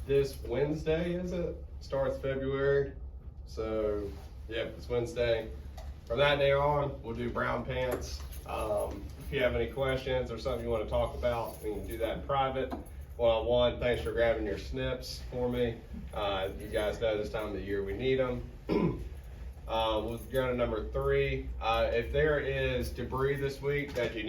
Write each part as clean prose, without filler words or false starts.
this Wednesday, is it? Starts February. So, yep, it's Wednesday. From that day on, we'll do brown pants. If you have any questions or something you want to talk about, we can do that in private. One-on-one, thanks for grabbing your snips for me. You guys know this time of the year we need them. We'll go to number 3. If there is debris this week that you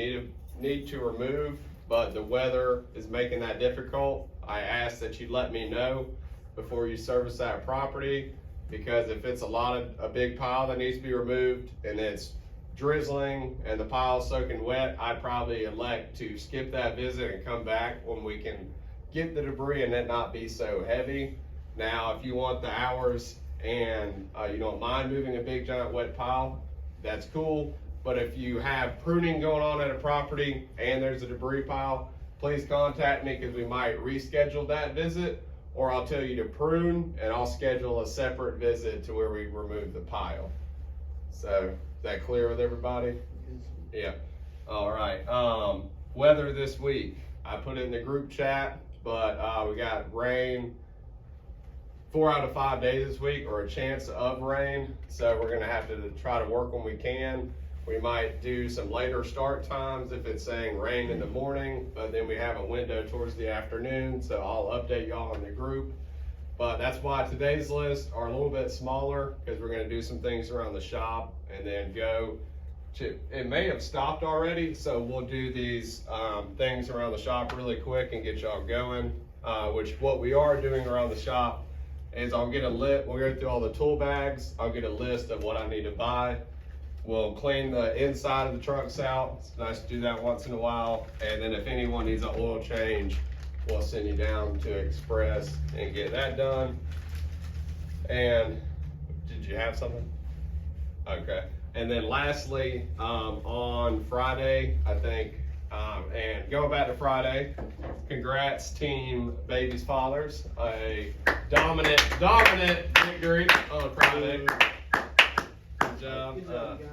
need to remove, but the weather is making that difficult, I ask that you let me know before you service that property, because if it's a big pile that needs to be removed and it's drizzling and the pile's soaking wet, I'd probably elect to skip that visit and come back when we can get the debris and it not be so heavy. Now, if you want the hours and you don't mind moving a big giant wet pile, that's cool. But if you have pruning going on at a property and there's a debris pile, please contact me, because we might reschedule that visit, or I'll tell you to prune and I'll schedule a separate visit to where we remove the pile. So, is that clear with everybody? Yeah. All right. Weather this week, I put it in the group chat, but we got rain 4 out of 5 days this week, or a chance of rain. So we're gonna have to try to work when we can. We might do some later start times if it's saying rain in the morning, but then we have a window towards the afternoon, so I'll update y'all in the group. But that's why today's lists are a little bit smaller, because we're gonna do some things around the shop and then go to, it may have stopped already, so we'll do these things around the shop really quick and get y'all going. Which what we are doing around the shop is I'll get a list, we'll go through all the tool bags, I'll get a list of what I need to buy. We'll clean the inside of the trucks out. It's nice to do that once in a while. And then if anyone needs an oil change, we'll send you down to Express and get that done. And did you have something? Okay. And then lastly, on Friday, I think, and going back to Friday, congrats team Baby's Fathers, a dominant victory on Friday. Good job. Good job, guys.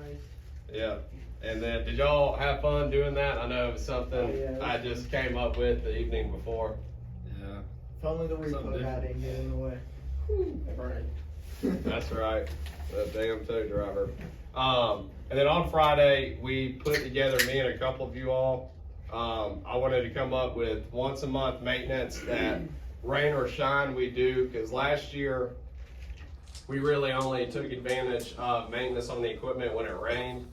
Yeah. And then, did y'all have fun doing that? I know it was something I just came up with the evening before. Yeah. If only the replay had didn't get in the way. Right. That's right. The damn tow driver. And then on Friday, we put together, me and a couple of you all, I wanted to come up with once a month maintenance that rain or shine we do, because last year we really only took advantage of maintenance on the equipment when it rained.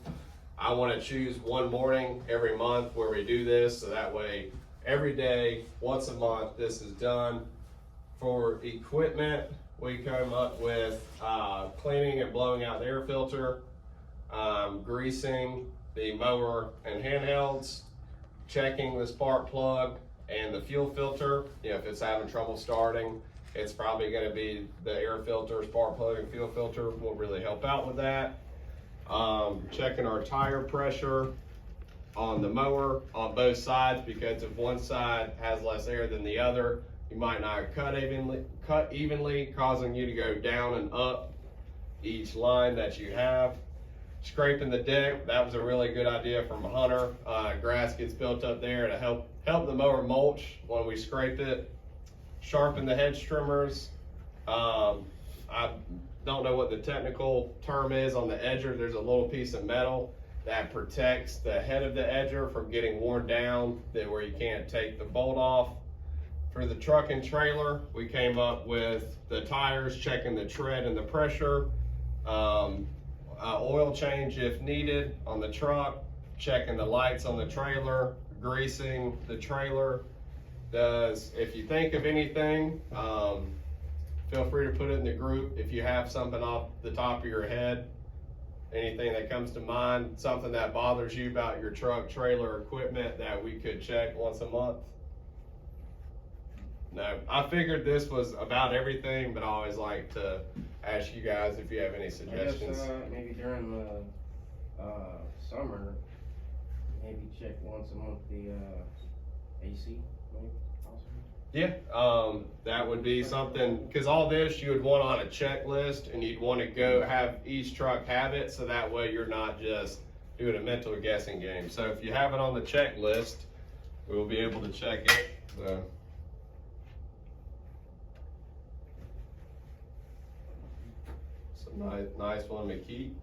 I want to choose one morning every month where we do this, so that way every day, once a month, this is done. For equipment, we come up with cleaning and blowing out the air filter, greasing the mower and handhelds, checking the spark plug and the fuel filter. You know, if it's having trouble starting, it's probably going to be the air filter, spark plug, and fuel filter will really help out with that. Checking our tire pressure on the mower on both sides, because if one side has less air than the other, you might not cut evenly, causing you to go down and up each line that you have. Scraping the deck, that was a really good idea from Hunter. Grass gets built up there to help the mower mulch when we scrape it. Sharpen the hedge trimmers. I don't know what the technical term is on the edger. There's a little piece of metal that protects the head of the edger from getting worn down, that where you can't take the bolt off. For the truck and trailer, we came up with the tires, checking the tread and the pressure, oil change if needed on the truck, checking the lights on the trailer, greasing the trailer. If you think of anything, feel free to put it in the group. If you have something off the top of your head, anything that comes to mind, something that bothers you about your truck, trailer, equipment that we could check once a month. No, I figured this was about everything, but I always like to ask you guys if you have any suggestions. I guess, maybe during the summer, maybe check once a month the AC, maybe, possibly. Yeah, that would be something, because all this you would want on a checklist, and you'd want to go have each truck have it, so that way you're not just doing a mental guessing game. So if you have it on the checklist, we will be able to check it. So. nice one to keep.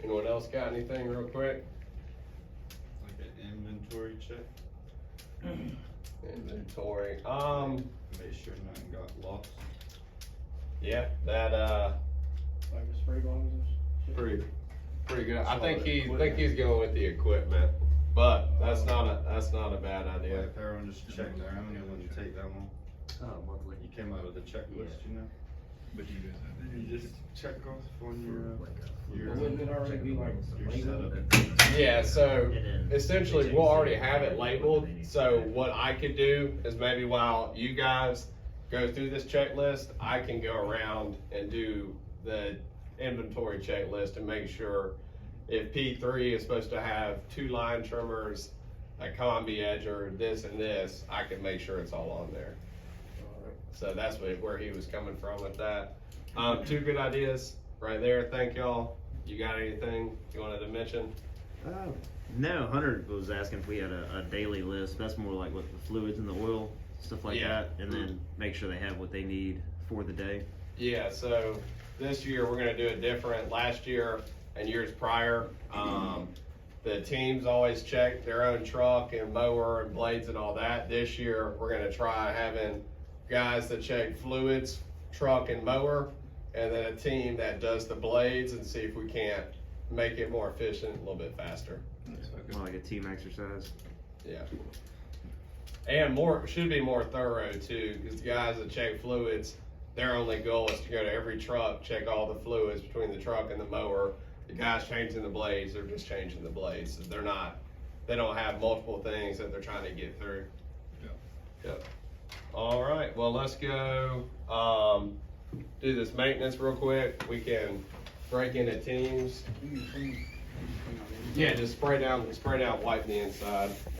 Anyone else got anything real quick? Like an inventory check. Inventory. Make sure nothing got lost. Yeah, that Like the spray bottles and shit. pretty good. I Saw think the think equipment. he's going with the equipment, but that's not a bad Yeah. idea. If everyone just checked their own, it wouldn't take that long. Monthly. You came out with a checklist, you know? But you guys have You just check off on your But wouldn't it already be like your labeled? setup. Yeah, so essentially we'll already have it labeled. So what I could do is maybe while you guys go through this checklist, I can go around and do the inventory checklist and make sure if P3 is supposed to have 2 line trimmers, a combi edger, this and this, I can make sure it's all on there. So that's where he was coming from with that. 2 good ideas right there. Thank y'all. You got anything you wanted to mention? No, Hunter was asking if we had a daily list. That's more like what the fluids and the oil, stuff like Yeah. that, and then make sure they have what they need for the day. Yeah, so this year we're gonna do it different. Last year and years prior, the teams always check their own truck and mower and blades and all that. This year, we're gonna try having guys that check fluids, truck and mower, and then a team that does the blades and see if we can't make it more efficient, a little bit faster. More like a team exercise. Yeah. And should be more thorough too, because guys that check fluids, their only goal is to go to every truck, check all the fluids between the truck and the mower. The guys changing the blades, they're just changing the blades. So they don't have multiple things that they're trying to get through. Yep. All right, well, let's go, do this maintenance real quick. We can break into teams. Yeah, just spray down, wipe the inside.